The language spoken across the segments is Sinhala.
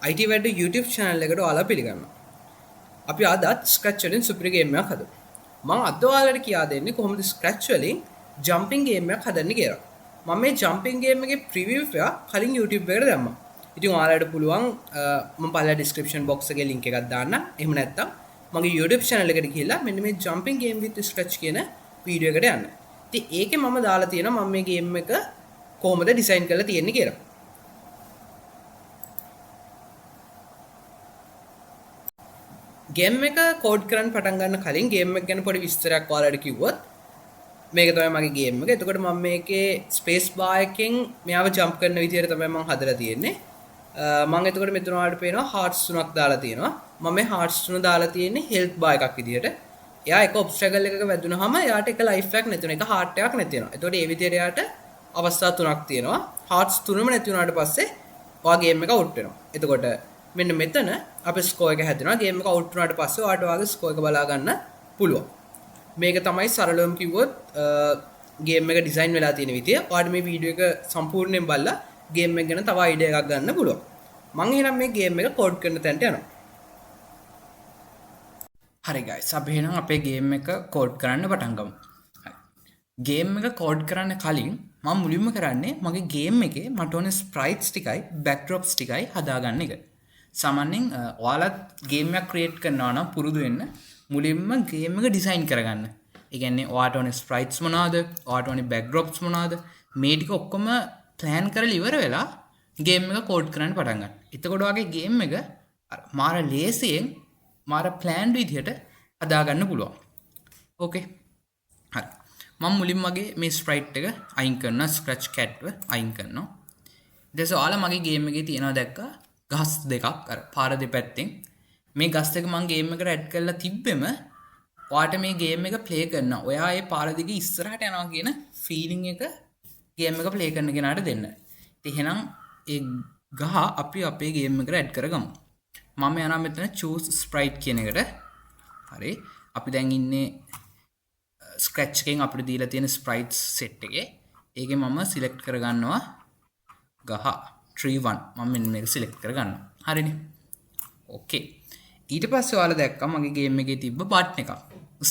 IT වැඩ YouTube channel එකට ඔයාලා පිළිගන්නවා. අපි අදත් Scratch වලින් සුපිරි ගේම් එකක් හදමු. මම අද ඔයාලට කියා දෙන්නේ කොහොමද Scratch වලින් jumping ගේම් එකක් හදන්නේ කියලා. මම මේ jumping ගේම් එකේ preview එක කලින් YouTube එකට දැම්මා. ඉතින් ඔයාලට පුළුවන් මම පළල description box එකේ link එකක් දාන්න. එහෙම නැත්නම් මගේ YouTube channel එකට ගිහිල්ලා මෙන්න මේ jumping game with Scratch කියන වීඩියෝ එකට යන්න. ඉතින් ඒකේ මම දාලා තියෙනවා මම මේ ගේම් එක කොහොමද ඩිසයින් කරලා තියෙන්නේ කියලා. ගේම් එක කෝඩ් කරන්න පටන් ගන්න කලින් ගේම් එක ගැන පොඩි විස්තරයක් ඔයාලට කිව්වොත් මේක තමයි මගේ ගේම් එක. එතකොට මම මේකේ ස්පේස් බාර් එකෙන් මෙයාව ජම්ප් කරන විදියට තමයි මම හදලා තියෙන්නේ. මම එතකොට මෙතන ඔයාලට පේනවා හાર્ට්ස් තුනක් දාලා තියෙනවා. මම මේ හાર્ට්ස් තුන දාලා තියෙන්නේ හෙල්ත් බාර් එකක් විදියට. එයා එක ඔබ්ස්ටැකල් එකක වැදුනහම එයාට එක ලයිෆ් එකක් නැති වෙනවා. එක හાર્ට් එකක් නැති වෙනවා. එතකොට මේ විදියට එයාට අවස්ථා තුනක් තියෙනවා. හાર્ට්ස් තුනම නැති වුණාට පස්සේ ඔයා ගේම් එක අවුට් වෙනවා. එතකොට මෙන්න මෙතන අපේ ස්කෝර් එක හැදෙනවා. ගේම් එක අවුට් වුණාට පස්සේ ඔයාට ඔයාගේ ස්කෝර් එක බලා ගන්න පුළුවන්. මේක තමයි සරලවම කිව්වොත් ගේම් එක ඩිසයින් වෙලා තියෙන විදිය. ඔයාට මේ වීඩියෝ එක සම්පූර්ණයෙන් බලලා ගේම් එක ගැන තව අයිඩියා එකක් ගන්න පුළුවන්. මම එහෙනම් මේ ගේම් එක කෝඩ් කරන තැනට යනවා. හරි guys, අපි එහෙනම් අපේ ගේම් එක කෝඩ් කරන්න පටන් ගමු. ගේම් එක කෝඩ් කරන්න කලින් මම මුලින්ම කරන්නේ මගේ ගේම් එකේ මට ඕනේ ස්ප්‍රයිට්ස් ටිකයි බෑක්ඩ්‍රොප්ස් ටිකයි හදාගන්න එක. සාමාන්‍යයෙන් ඔයාලත් ගේම් එකක් ක්‍රියේට් කරනවා නම් පුරුදු වෙන්න මුලින්ම ගේම් එක ඩිසයින් කරගන්න. ඒ කියන්නේ ඔයාට ඕනේ ස්ප්‍රයිට්ස් මොනවාද? ඔයාට ඕනේ බෑක්ඩ්‍රොප්ස් මොනවාද? මේ ටික ඔක්කොම ප්ලෑන් කරලා ඉවර වෙලා ගේම් එක කෝඩ් කරන්න පටන් ගන්න. එතකොට ඔයාගේ ගේම් එක මාර ලේසියෙන් මාර ප්ලෑන්ඩ් විදිහට හදාගන්න පුළුවන්. ඕකේ. හරි. මම මුලින්ම මගේ මේ ස්ප්‍රයිට් එක අයින් කරනවා, ස්ක්‍රැච් කැට්ව අයින් කරනවා. ඊට පස්සේ ඔයාලා මගේ ගේම් එකේ තියනවා දැක්කා ගස් දෙකක් අර පාර දෙපැත්තෙන්. මේ ගස් දෙක මම ගේම් එකට ඇඩ් කරලා තිබ්බෙම ඔයාට මේ ගේම් එක ප්ලේ කරනවා. ඔයා ඒ පාර දිගේ ඉස්සරහට යනවා කියන ෆීලිං එක ගේම් එක ප්ලේ කරන කෙනාට දෙන්න. ඉතින් එහෙනම් ඒ ගහ අපි අපේ ගේම් එකට ඇඩ් කරගමු. මම යනවා මෙතන choose sprite කියන එකට. හරි. අපි දැන් ඉන්නේ ස්ක්‍රැච් එකෙන් අපිට දීලා තියෙන ස්ප්‍රයිට්ස් සෙට් එකේ. ඒකේ මම සිලෙක්ට් කරගන්නවා ගහ tree 1. මම මෙන්න මේක සිලෙක්ට් කරගන්නවා. හරිනේ. ඕකේ. ඊට පස්සේ ඔයාලා දැක්කා මගේ ගේම් එකේ තිබ්බ බටන් එකක්.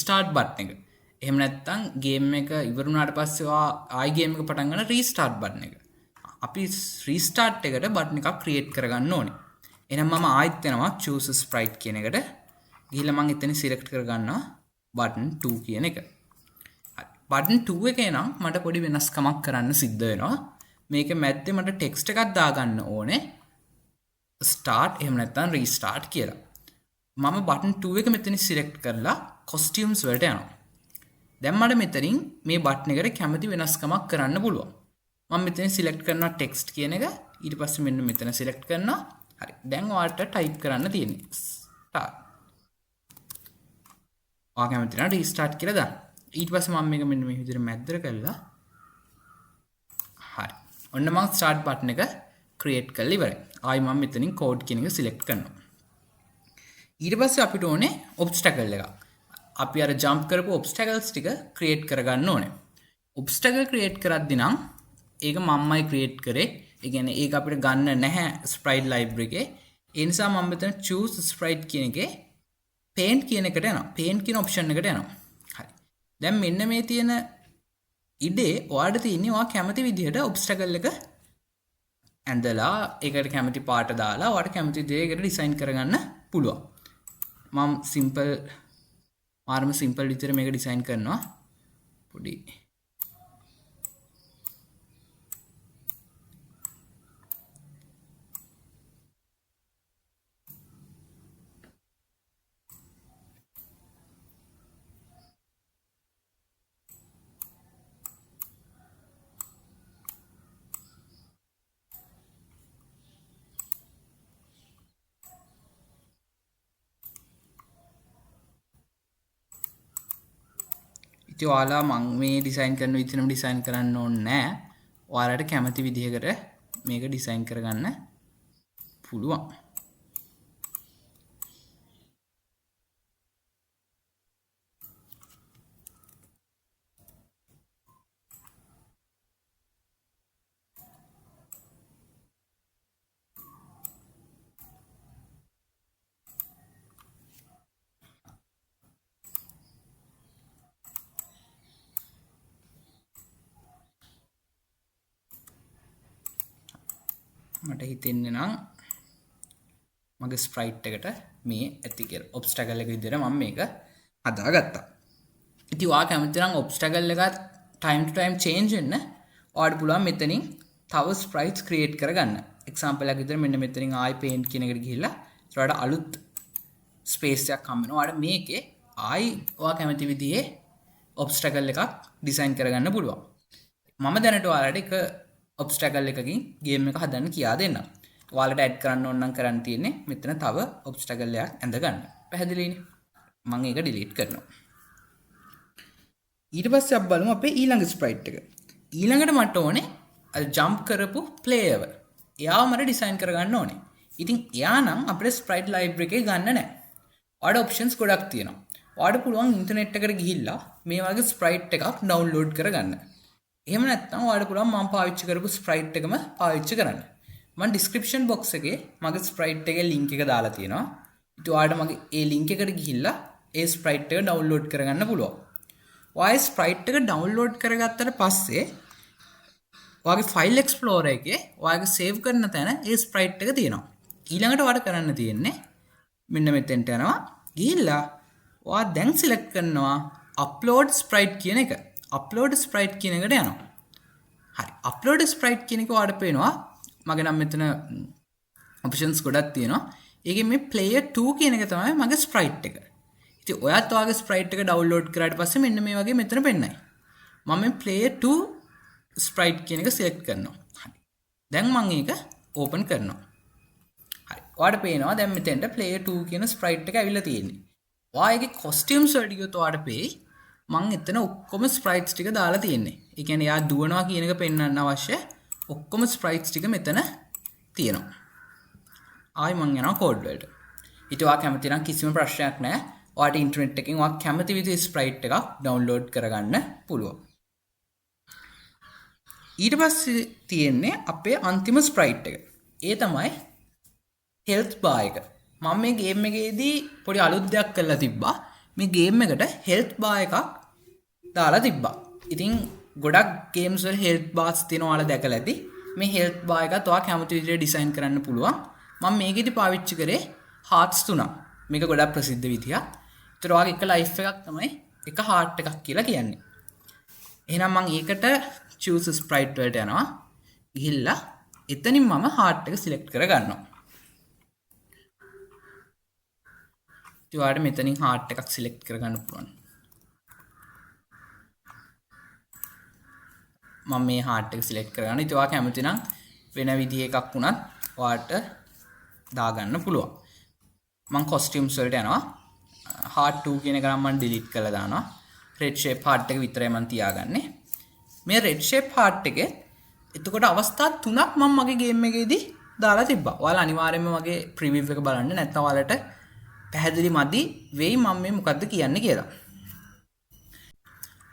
ස්ටාර්ට් බටන් එක. එහෙම නැත්නම් ගේම් එක ඉවර වුණාට පස්සේ ඔයා ආයි ගේම් එක පටන් ගන්න රීස්ටාර්ට් බටන් එක. අපි රීස්ටාර්ට් එකට බටන් එකක් ක්‍රියේට් කරගන්න ඕනේ. එහෙනම් මම ආයෙත් යනවා choose sprite කියන එකට. ගිහිල්ලා මම එතන සිලෙක්ට් කරගන්නවා button 2 කියන එක. හරි. button 2 එකේ නම් මට පොඩි වෙනස්කමක් කරන්න සිද්ධ වෙනවා. මේක මැද්දේ මට ටෙක්ස්ට් එකක් දාගන්න ඕනේ. start එහෙම නැත්නම් restart කියලා. මම button 2 එක මෙතන සිලෙක්ට් කරලා costumes වලට යනවා. දැන් මට මෙතනින් මේ button එකට කැමති වෙනස්කමක් කරන්න පුළුවන්. මම මෙතන සිලෙක්ට් කරනවා text කියන එක. ඊට පස්සේ මෙන්න මෙතන සිලෙක්ට් කරනවා. හරි. දැන් ඔයාලට ටයිප් කරන්න තියෙන්නේ start. ඔයා කැමති නම් restart කියලා දාන්න. ඊට පස්සේ මම මේක මෙන්න මේ විදිහට මැද්දට කරලා හරි. ඔන්න මම start button එක create කරලා ඉවරයි. ආයි මම මෙතනින් code කියන එක select කරනවා. ඊට පස්සේ අපිට ඕනේ obstacle එකක්. අපි අර jump කරපු obstacles ටික create කරගන්න ඕනේ. obstacle create කරද්දී නම් ඒක මම්මයි create කරේ. ඒ කියන්නේ ඒක අපිට ගන්න නැහැ sprite library එකේ. ඒ නිසා මම මෙතන choose sprite කියන එකේ paint කියන එකට යනවා. paint කියන option එකට යනවා. හරි. දැන් මෙන්න මේ තියෙන ඉඩේ ඔයාලට තියෙන්නේ ඔයා කැමති විදිහට obstacle එක ඇඳලා ඒකට කැමති පාට දාලා ඔයාලට කැමති දෙයකට ඩිසයින් කරගන්න පුළුවන්. මම සිම්පල් විදිහට මේක ඩිසයින් කරනවා. පොඩි ඉතින් ඔයාලා මම මේ ඩිසයින් කරන විදිහටම ඩිසයින් කරන්න ඕනේ නැහැ. ඔයාලට කැමති විදිහකට මේක ඩිසයින් කරගන්න පුළුවන්. මට හිතෙන්නේ නම් මගේ ස්ප්‍රයිට් එකට මේ ඇති කියලා. ඔබ්ස්ටැකල් එක විදිහට මම මේක හදාගත්තා. ඉතින් ඔයා කැමති නම් ඔබ්ස්ටැකල් එක time to time change වෙන්න ඔයාලට පුළුවන් මෙතනින් තව ස්ප්‍රයිට්ස් ක්‍රියේට් කරගන්න. එක්සැම්පල් එකක් විදිහට මෙන්න මෙතනින් ආයි paint කියන එකට ගිහිල්ලා ඊට අලුත් ස්පේස් එකක් හම්බ වෙනවා. ඔයාලට මේකේ ආයි ඔයා කැමති විදිහේ ඔබ්ස්ටැකල් එකක් ඩිසයින් කරගන්න පුළුවන්. මම දැනට ඔයාලට එක ඔබ්ස්ටැකල් එකකින් ගේම් එක හදන්න කියා දෙන්නම්. ඔයාලට ඇඩ් කරන්න ඕන නම් කරන්න තියෙන්නේ මෙතන තව ඔබ්ස්ටැකල් එකක් ඇඳ ගන්න. පැහැදිලිනේ? මම ඒක ඩිලීට් කරනවා. ඊට පස්සේ අපි බලමු අපේ ඊළඟ ස්ප්‍රයිට් එක. ඊළඟට මට ඕනේ අර ජම්ප් කරපු ප්ලේයර්. එයාව මට ඩිසයින් කරගන්න ඕනේ. ඉතින් එයා නම් අපේ ස්ප්‍රයිට් ලයිබ්‍රරි එකේ ගන්න නැහැ. ඔයාලට ඔප්ෂන්ස් ගොඩක් තියෙනවා. ඔයාලට පුළුවන් ඉන්ටර්නෙට් එකට ගිහිල්ලා මේ වගේ ස්ප්‍රයිට් එකක් ඩවුන්ලෝඩ් කරගන්න. එහෙම නැත්නම් ඔයාලට පුළුවන් මම පාවිච්චි කරපු ස්ප්‍රයිට් එකම පාවිච්චි කරන්න. මම ඩිස්ක්‍රිප්ෂන් බොක්ස් එකේ මගේ ස්ප්‍රයිට් එකේ ලින්ක් එක දාලා තියෙනවා. ඉතින් ඔයාලට මගේ ඒ ලින්ක් එකට ගිහිල්ලා ඒ ස්ප්‍රයිට් එක ඩවුන්ලෝඩ් කරගන්න පුළුවන්. ඔයා ස්ප්‍රයිට් එක ඩවුන්ලෝඩ් කරගත්තට පස්සේ ඔයාගේ ෆයිල් එක්ස්ප්ලෝරර් එකේ ඔයාගේ සේව් කරන තැන ඒ ස්ප්‍රයිට් එක තියෙනවා. ඊළඟට ඔයාලට කරන්න තියෙන්නේ මෙන්න මෙතෙන්ට යනවා. ගිහිල්ලා ඔයා දැන් සිලෙක්ට් කරනවා අප්ලෝඩ් ස්ප්‍රයිට් කියන එක. අප්ලෝඩ් ස්ප්‍රයිට් කියන එකට යනවා. හරි. අප්ලෝඩ් ස්ප්‍රයිට් කියන එක ඔයාලට පේනවා. මගේ නම් මෙතන ඔප්ෂන්ස් ගොඩක් තියෙනවා. ඒකේ මේ player 2 කියන එක තමයි මගේ ස්ප්‍රයිට් එක. ඉතින් ඔයත් ඔයාගේ ස්ප්‍රයිට් එක ඩවුන්ලෝඩ් කරාට පස්සේ මෙන්න මේ වගේ මෙතන පෙන්නයි. මම මේ player 2 ස්ප්‍රයිට් කියන එක සිලෙක්ට් කරනවා. හරි. දැන් මම ඒක ඕපන් කරනවා. හරි. ඔයාලට පේනවා දැන් මෙතෙන්ට player 2 කියන ස්ප්‍රයිට් එක ඇවිල්ලා තියෙන්නේ. ඔයාගේ costumes වලට ගියොත් ඔයාලට පෙයි මම එතන ඔක්කොම ස්ප්‍රයිට්ස් ටික දාලා තියෙන්නේ. ඒ කියන්නේ යා දුවනවා කියන එක පෙන්වන්න අවශ්‍ය ඔක්කොම ස්ප්‍රයිට්ස් ටික මෙතන තියෙනවා. ආයි මම යනවා කෝඩ් වලට. ඊට ඔයා කැමති නම් කිසිම ප්‍රශ්නයක් නැහැ. ඔයාට ඉන්ටර්නෙට් එකෙන් ඔයා කැමති විදිහේ ස්ප්‍රයිට් එකක් ඩවුන්ලෝඩ් කරගන්න පුළුවන්. ඊට පස්සේ තියෙන්නේ අපේ අන්තිම ස්ප්‍රයිට් එක. ඒ තමයි හෙල්ත් බාර් එක. මම මේ ගේම් එකේදී පොඩි අලුත් දෙයක් කරලා තිබ්බා. මේ ගේම් එකට හෙල්ත් බාර් එකක් දාලා තිබ්බා. ඉතින් ගොඩක් ගේම්ස් වල හෙල්ත් බාර්ස් තියෙනවා ඔයාලා දැකලා ඇති. මේ හෙල්ත් බාර් එකත් ඔයා කැමති විදිහට ඩිසයින් කරන්න පුළුවන්. මම මේකෙදි පාවිච්චි කරේ හාර්ට්ස් 3ක්. මේක ගොඩක් ප්‍රසිද්ධ විදියක්. ඒතර ඔයාගේ එක ලයිෆ් එකක් තමයි එක හාර්ට් එකක් කියලා කියන්නේ. එහෙනම් මම ඒකට choose sprite වලට යනවා. ගිහිල්ලා එතනින් මම හාර්ට් එක සිලෙක්ට් කරගන්නවා. ඉතින් ඔයාලට මෙතනින් හාර්ට් එකක් සිලෙක්ට් කරගන්න පුළුවන්. මම මේ හාර්ට් එක සිලෙක්ට් කරගන්න. ඉතින් ඔයා කැමති නම් වෙන විදිහ එකක් වුණත් ඔයාලට දාගන්න පුළුවන්. මම costumes වලට යනවා. heart 2 කියන එක නම් මම delete කරලා දානවා. red shape heart එක විතරයි මම තියාගන්නේ. මේ red shape heart එකේ එතකොට අවස්ථා තුනක් මම මගේ ගේම් එකේදී දාලා තිබ්බා. ඔයාලා අනිවාර්යයෙන්ම මගේ preview එක බලන්න. නැත්නම් ඔයාලට පැහැදිලි මදි වෙයි මම මේ මොකද්ද කියන්නේ කියලා.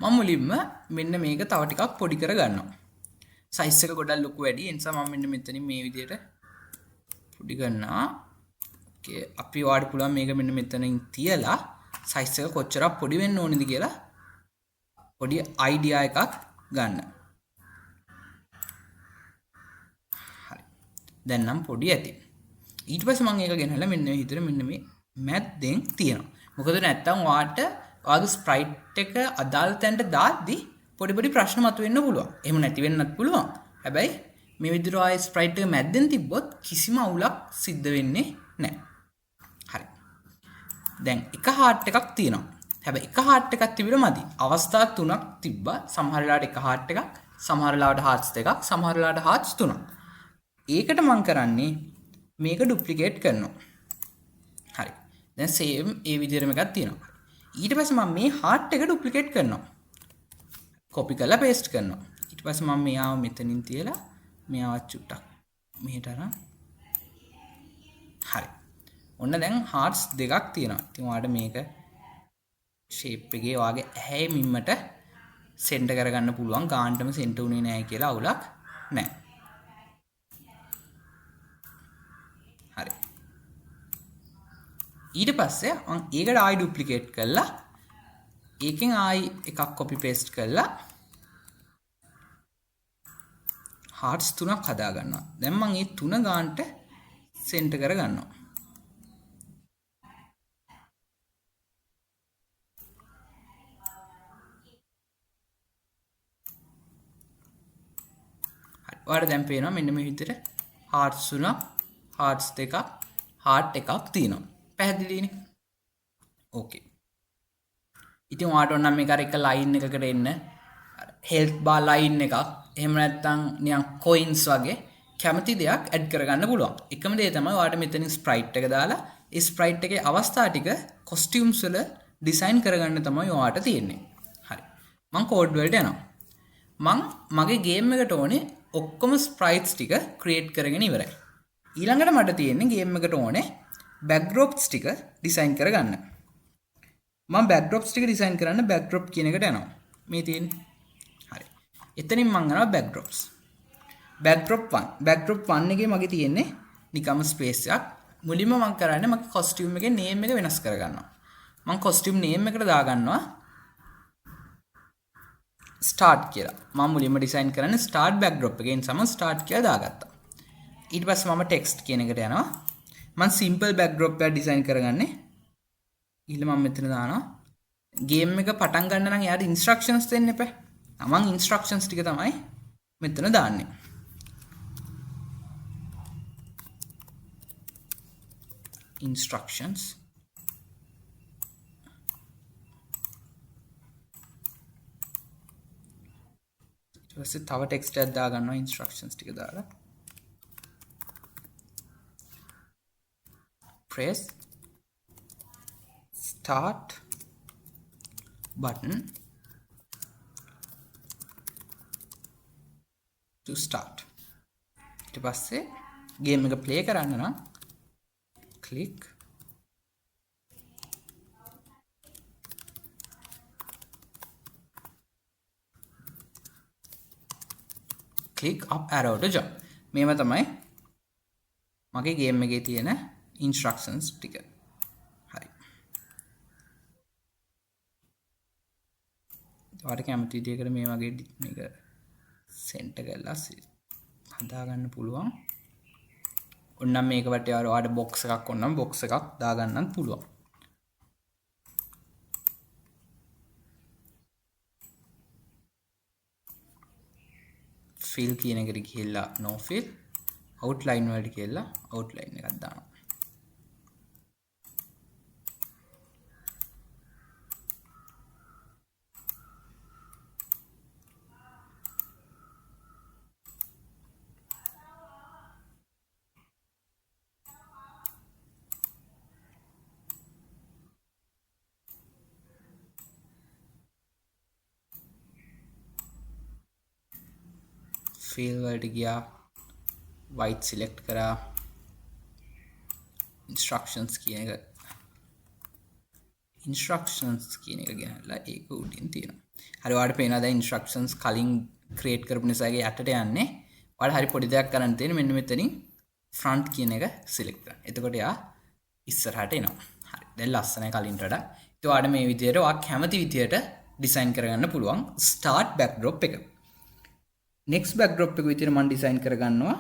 මම මුලින්ම මෙන්න මේක තව ටිකක් පොඩි කරගන්නවා. size එක ගොඩක් ලොකු වැඩි. ඒ නිසා මම මෙන්න මෙතනින් මේ විදිහට පොඩි කරනවා. ඕකේ අපි ඔයාලට පුළුවන් මේක මෙන්න මෙතනින් තියලා size එක කොච්චරක් පොඩි වෙන්න ඕනේද කියලා පොඩි idea එකක් ගන්න. හරි. දැන් නම් පොඩි ඇති. ඊට පස්සේ මම ඒක ගෙනහැලා මෙන්න මේ විදිහට මෙන්න මේ මැද්දෙන් තියනවා. මොකද නැත්තම් ඔයාට ඔයාගේ ස්ප්‍රයිට් එක අදාළ තැනට දාද්දි පොඩි පොඩි ප්‍රශ්න මතුවෙන්න පුළුවන්. එහෙම නැති වෙන්නත් පුළුවන්. හැබැයි මේ විදිහට ආයේ ස්ප්‍රයිට් එක මැද්දෙන් තිබ්බොත් කිසිම අවුලක් සිද්ධ වෙන්නේ නැහැ. හරි. දැන් එක හાર્ට් එකක් තියෙනවා. හැබැයි එක හાર્ට් එකක් තිබිලා මදි. අවස්ථා තුනක් තිබ්බා. සමහර වෙලාවට එක හાર્ට් එකක්, සමහර වෙලාවට හાર્ට්ස් දෙකක්, සමහර වෙලාවට හાર્ට්ස් තුනක්. ඒකට මම කරන්නේ මේක ඩුප්ලිකේට් කරනවා. හරි. දැන් සේම් ඒ විදිහටම එකක් තියෙනවා. ඊට පස්සේ මම මේ හાર્ට් එක ඩුප්ලිකේට් කරනවා. කොපි කරලා පේස්ට් කරනවා. ඊට පස්සේ මම මෙයාව මෙතනින් තියලා මෙයාව චුට්ටක් මෙහෙට අරන් හරි. ඔන්න දැන් හાર્ට්ස් දෙකක් තියෙනවා. ඉතින් ඔයාලට මේක ෂේප් එකේ ඔයාගේ ඇහැ මිම්මට සෙන්ටර් කරගන්න පුළුවන්. ගානටම සෙන්ටර් උනේ නැහැ කියලා අවුලක් නැහැ. හරි. ඊට පස්සේ මම ඒකට ආයි ඩුප්ලිකේට් කරලා ඒකෙන් ආයි එකක් කොපි පේස්ට් කරලා හාර්ට්ස් 3ක් හදා ගන්නවා. දැන් මම මේ 3 ගානට සෙන්ටර් කර ගන්නවා. හරි. ඔයාලට දැන් පේනවා මෙන්න මේ විදිහට හාර්ට්ස් 3ක්, හාර්ට්ස් 2ක්, හාර්ට් එකක් තියෙනවා. පැහැදිලිනේ? ඕකේ. ඉතින් ඔයාලට ඕන නම් මේක අර එක ලයින් එකකට එන්න හෙල්ත් බාර් ලයින් එකක් එහෙම නැත්නම් නිකන් කොයින්ස් වගේ කැමති දෙයක් ඇඩ් කරගන්න පුළුවන්. එකම දේ තමයි ඔයාලට මෙතනින් ස්ප්‍රයිට් එක දාලා ඒ ස්ප්‍රයිට් එකේ අවස්ථා ටික කොස්ටියුම්ස් වල ඩිසයින් කරගන්න තමයි ඔයාලට තියෙන්නේ. හරි. මම කෝඩ් වලට යනවා. මම මගේ ගේම් එකට ඕනේ ඔක්කොම ස්ප්‍රයිට්ස් ටික ක්‍රියේට් කරගෙන ඉවරයි. ඊළඟට මට තියෙන්නේ ගේම් එකට ඕනේ බෑක්ඩ්‍රොප්ස් ටික ඩිසයින් කරගන්න. මම බෑක්ඩ්‍රොප්ස් ටික ඩිසයින් කරන්න බෑක්ඩ්‍රොප් කියන එකට යනවා. මේ තියෙන්නේ. හරි. එතනින් මම යනවා බෑක්ඩ්‍රොප්ස්. බෑක්ඩ්‍රොප් 1. බෑක්ඩ්‍රොප් 1 එකේ මගේ තියෙන්නේ නිකම්ම ස්පේස් එකක්. මුලින්ම මම කරන්නේ මගේ කොස්ටියුම් එකේ නේම් එක වෙනස් කරගන්නවා. මම කොස්ටියුම් නේම් එකට දාගන්නවා ස්ටාර්ට් කියලා. මම මුලින්ම ඩිසයින් කරන්නේ ස්ටාර්ට් බෑක්ඩ්‍රොප් එකෙන් සම ස්ටාර්ට් කියලා දාගත්තා. ඊට පස්සේ මම ටෙක්ස්ට් කියන එකට යනවා. මම සිම්පල් බෑක්ඩ්‍රොප් එකක් ඩිසයින් කරගන්නේ. ඊළ මම මෙතන දානවා ගේම් එක පටන් ගන්න නම් යාට ඉන්ස්ට්‍රක්ෂන්ස් දෙන්න එපා. මම ඉන්ස්ට්‍රක්ෂන්ස් ටික තමයි මෙතන දාන්නේ. instructions ඊට පස්සේ තව ටෙක්ස්ට් එකක් දාගන්නවා instructions ටික දාලා press start button to start ඊට පස්සේ ගේම් එක ප්ලේ කරන්න නම් click up arrow to jump. මේවා තමයි මගේ ගේම් එකේ තියෙන instructions ටික. හරි. ඔයාලට කැමති විදිහකට මේ වගේ මේක සෙන්ටර් කරලා හදා ගන්න පුළුවන්. ඔන්නම් මේක වටේ ඔයාලට බොක්ස් එකක් ඕනනම් බොක්ස් එකක් දා ගන්නත් පුළුවන්. fill කියන එකට ගිහිල්ලා no fill outline වලට ගිහිල්ලා outline එකක් දානවා. fill වලට ගියා white select කරා instructions කියන එක ගෙනල්ලා ඒක උඩින් තියෙනවා. හරි ඔයාලට පේනවා දැන් instructions කලින් create කරපු නිසා ඒක යටට යන්නේ. ඔයාලා හරි පොඩි දෙයක් කරන්න තියෙන්නේ මෙන්න මෙතනින් front කියන එක select කරන්න. එතකොට යා ඉස්සරහට එනවා. හරි. දැන් ලස්සනයි කලින්ට වඩා. ඉතින් ඔයාලට මේ විදිහට ඔයා කැමති විදිහට ඩිසයින් කරගන්න පුළුවන් start backdrop එක. next backdrop එක විදිහට මම ඩිසයින් කරගන්නවා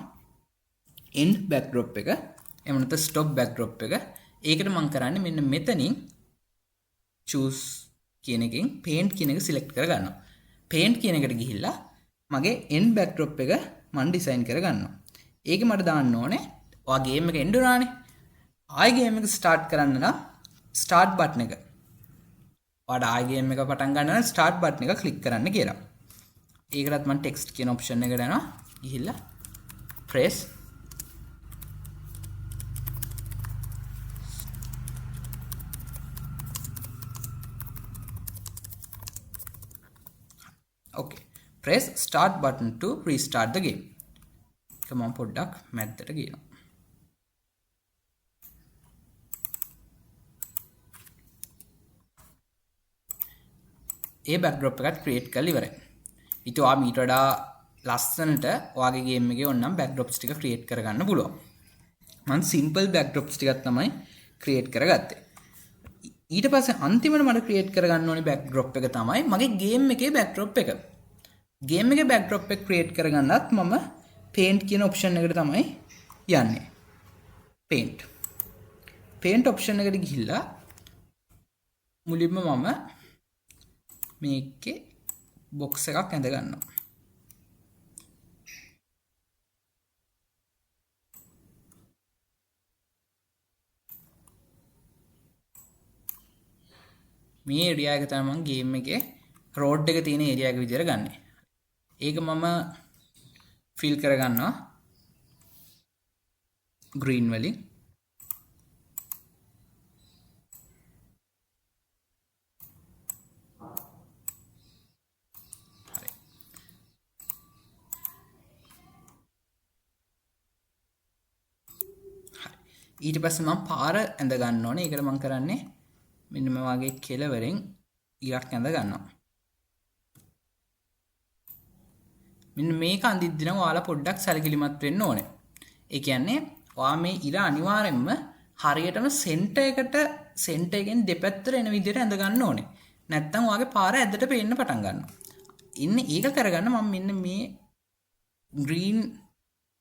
end backdrop එක. එහෙම නැත්නම් stop backdrop එක. ඒකට මම කරන්නේ මෙන්න මෙතනින් choose කියන එකෙන් paint කියන එක select කරගන්නවා. paint කියන එකට ගිහිල්ලා මගේ end backdrop එක මම ඩිසයින් කරගන්නවා. ඒකේ මට දාන්න ඕනේ ඔයා ගේම් එක end වුණානේ. ආයෙ ගේම් එක start කරන්න නම් start button එක. ඔයාට ආයෙ ගේම් එක පටන් ගන්න නම් start button එක click කරන්න කියලා. ඒකටත් මම text කියන option එකට යනවා. ගිහිල්ලා press okay press start button to restart the game. Come on පොඩ්ඩක් මැද්දට ගියනවා. ඒ backdrop එකත් create කරලා ඉවරයි. ඉතින් ඔයා මීට වඩා ලස්සනට ඔයාගේ ගේම් එකේ ඕනනම් backdrops ටික create කරගන්න පුළුවන්. මම simple backdrops ටිකක් තමයි create කරගත්තේ. ඊට පස්සේ අන්තිමට මට create කරගන්න ඕනේ backdrop එක තමයි මගේ ගේම් එකේ backdrop එක. ගේම් එකේ backdrop එක create කරගන්නත් මම paint කියන option එකට තමයි යන්නේ. paint option එකට ගිහිල්ලා මුලින්ම මම මේකේ box එකක් ඇඳ ගන්නවා. මේ area එක තමයි මම game එකේ road එක තියෙන area එක විදිහට ගන්නෙ. ඒක මම fill කර ගන්නවා green වලින්. හරි. ඊට පස්සේ මම පාර ඇඳ ගන්න ඕනේ. ඒකට මම කරන්නේ මෙන්න මේ වගේ කෙලවරෙන් ඉරක් ඇඳ ගන්නවා. මෙන්න මේක අඳිද්දි නම් ඔයාලා පොඩ්ඩක් සැලකිලිමත් වෙන්න ඕනේ. ඒ කියන්නේ ඔයා මේ ඉර අනිවාර්යෙන්ම හරියටම සෙන්ටර් එකෙන් දෙපැත්තට එන විදිහට ඇඳ ගන්න ඕනේ. නැත්තම් ඔයාගේ පාර ඇද්දට පේන්න පටන් ගන්නවා. ඉන්නේ ඒක කරගන්න මම මෙන්න මේ green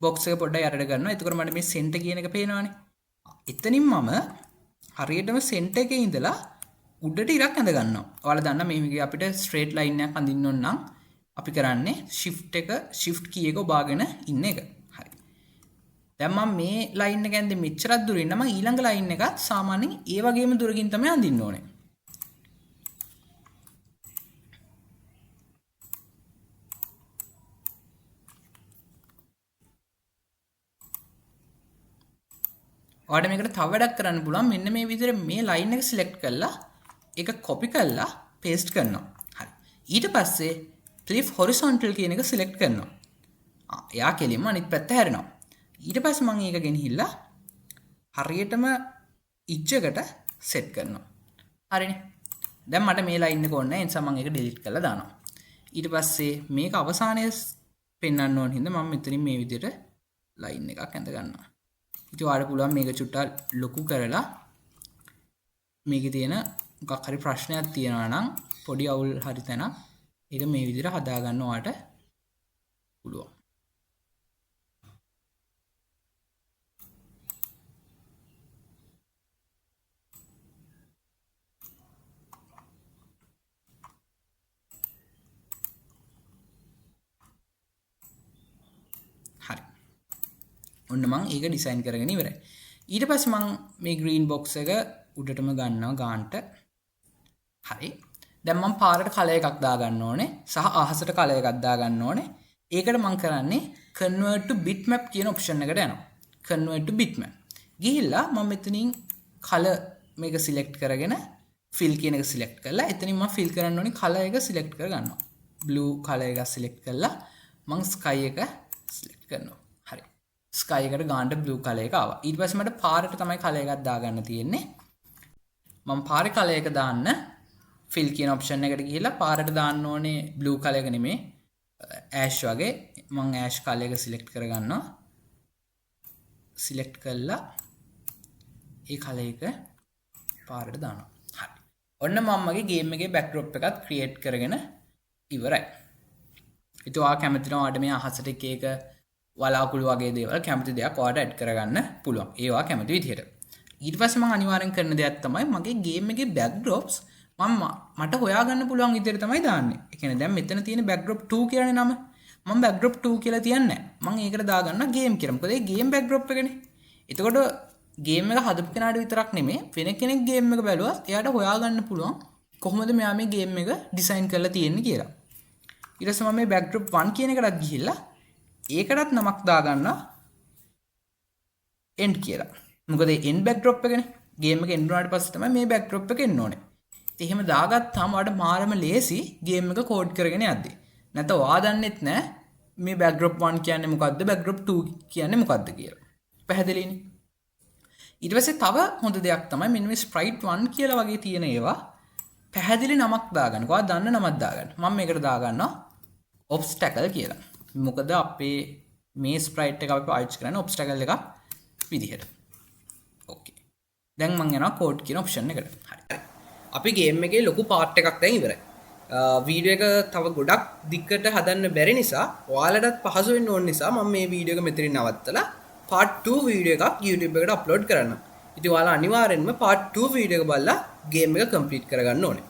box එක පොඩ්ඩක් යටට ගන්නවා. එතකොට මට මේ සෙන්ටර් කියන එක පේනවානේ. එතනින් මම හරියටම සෙන්ටර් එකේ ඉඳලා උඩට ඉරක් ඇඳ ගන්නවා. ඔයාලා දන්නා මේ අපිට ස්ට්‍රේට් ලයින් එකක් අඳින්න ඕන නම් අපි කරන්නේ shift key එක ඔබාගෙන ඉන්න එක. හරි. දැන් මම මේ ලයින් එක ඇඳෙ මෙච්චරක් දුර ඉන්න මම ඊළඟ ලයින් එකත් සාමාන්‍යයෙන් ඒ වගේම දුරකින් තමයි අඳින්න ඕනේ. ඔයාලට මේකට තව වැඩක් කරන්න පුළුවන්. මෙන්න මේ විදිහට මේ ලයින් එක සිලෙක්ට් කරලා ඒක කොපි කරලා paste කරනවා. හරි. ඊට පස්සේ flip horizontal කියන එක සිලෙක්ට් කරනවා. එයා කෙලින්ම අනිත් පැත්ත හැරෙනවා. ඊට පස්සේ මම ඒක ගෙනහිල්ලා හරියටම edge එකට set කරනවා. හරිනේ. දැන් මට මේ line එක ඕනේ නැහැ. ඒ නිසා මම ඒක delete කරලා දානවා. ඊට පස්සේ මේක අවසානයේ පෙන්වන්න ඕන හින්දා මම මෙතනින් මේ විදිහට line එකක් ඇඳ ගන්නවා. ඉතින් ඔයාලට පුළුවන් මේක චුට්ටක් ලොකු කරලා මේකේ තියෙන මොකක් හරි ප්‍රශ්නයක් තියෙනවා නම් පොඩි අවුල් හරි තැනක් ඒක මේ විදිහට හදා ගන්න ඔයාලට පුළුවන්. හරි. ඔන්න මම ඒක ඩිසයින් කරගෙන ඉවරයි. ඊට පස්සේ මම මේ green box එක උඩටම ගන්නවා ගානට. හරි. දැන් මම පාරට කලර් එකක් දා ගන්න ඕනේ සහ අහසට කලර් එකක් දා ගන්න ඕනේ. ඒකට මම කරන්නේ convert to bitmap කියන option එකට යනවා. convert to bitmap. ගිහිල්ලා මම මෙතනින් කලර් මේක select කරගෙන fill කියන එක select කරලා එතනින් මම fill කරන්න ඕනේ කලර් එක select කර ගන්නවා. blue කලර් එක select කරලා මම sky එක select කරනවා. හරි. sky එකට ගානට blue කලර් එක ආවා. ඊට පස්සේ මට පාරට තමයි කලර් එකක් දා ගන්න තියෙන්නේ. මම පාරේ කලර් එක දාන්න fill කියන option එකට ගිහිල්ලා පාරට දාන්න ඕනේ blue color එක නෙමෙයි ash වගේ මම ash color එක select කරගන්නවා select කළා ඒ color එක පාරට දානවා හරි ඔන්න මම මගේ game එකේ backdrop එකත් create කරගෙන ඉවරයි ඉතින් ඔයා කැමති නම් ඔයාලට මේ අහසට එක වලාකුළු වගේ දේවල් කැමති දෙයක් ඔයාලට add කරගන්න පුළුවන් ඒවා කැමති විදිහට ඊට පස්සේ මම අනිවාර්යෙන් කරන දෙයක් තමයි මගේ game එකේ backdrops මට හොයාගන්න පුළුවන් විදිහට තමයි දාන්නේ. ඒ කියන්නේ දැන් මෙතන තියෙන backdrop 2 කියලානේ නම. මම backdrop 2 කියලා තියන්නේ නැහැ. මම ඒකට දාගන්න game කියලා. මොකද ඒ game backdrop එකනේ. එතකොට game එක හදපු කෙනාට විතරක් නෙමෙයි වෙන කෙනෙක් game එක බැලුවත් එයාට හොයාගන්න පුළුවන් කොහොමද මෙයා මේ game එක design කරලා තියෙන්නේ කියලා. ඊට පස්සේ මම මේ backdrop 1 කියන එකටත් ගිහිල්ලා ඒකටත් නමක් දාගන්නවා end කියලා. මොකද end backdrop එකනේ. game එක end වුණාට පස්සේ තමයි මේ backdrop එක එන්න ඕනේ. එහෙම දාගත්තාම ඔයාලට මාරම ලේසි ගේම් එක කෝඩ් කරගෙන යද්දි. නැත්නම් ඔයා දන්නෙත් නැහැ මේ backdrop 1 කියන්නේ මොකද්ද backdrop 2 කියන්නේ මොකද්ද කියලා. පැහැදිලිනේ. ඊට පස්සේ තව හොඳ දෙයක් තමයි මෙන්න මේ sprite 1 කියලා වගේ තියෙන ඒවා පැහැදිලි නමක් දාගන්න. ඔයා දන්න නමක් දාගන්න. මම මේකට දාගන්නවා obstacle කියලා. මොකද අපේ මේ sprite එක අපි පාවිච්චි කරන්නේ obstacle එකක් විදිහට. ඕකේ. දැන් මම යනවා code කියන option එකට. හරි. අපි ගේම් එකේ ලොකු පාර්ට් එකක් දැන් ඉවරයි. වීඩියෝ එක තව ගොඩක් දික්කට හදන්න බැරි නිසා ඔයාලටත් පහසු වෙන්න ඕන නිසා මම මේ වීඩියෝ එක මෙතනින් නවත්තලා part 2 වීඩියෝ එකක් YouTube එකට අප්ලෝඩ් කරන්න. ඉතින් ඔයාලා අනිවාර්යෙන්ම part 2 වීඩියෝ එක බලලා ගේම් එක කම්ප්ලීට් කරගන්න ඕනේ.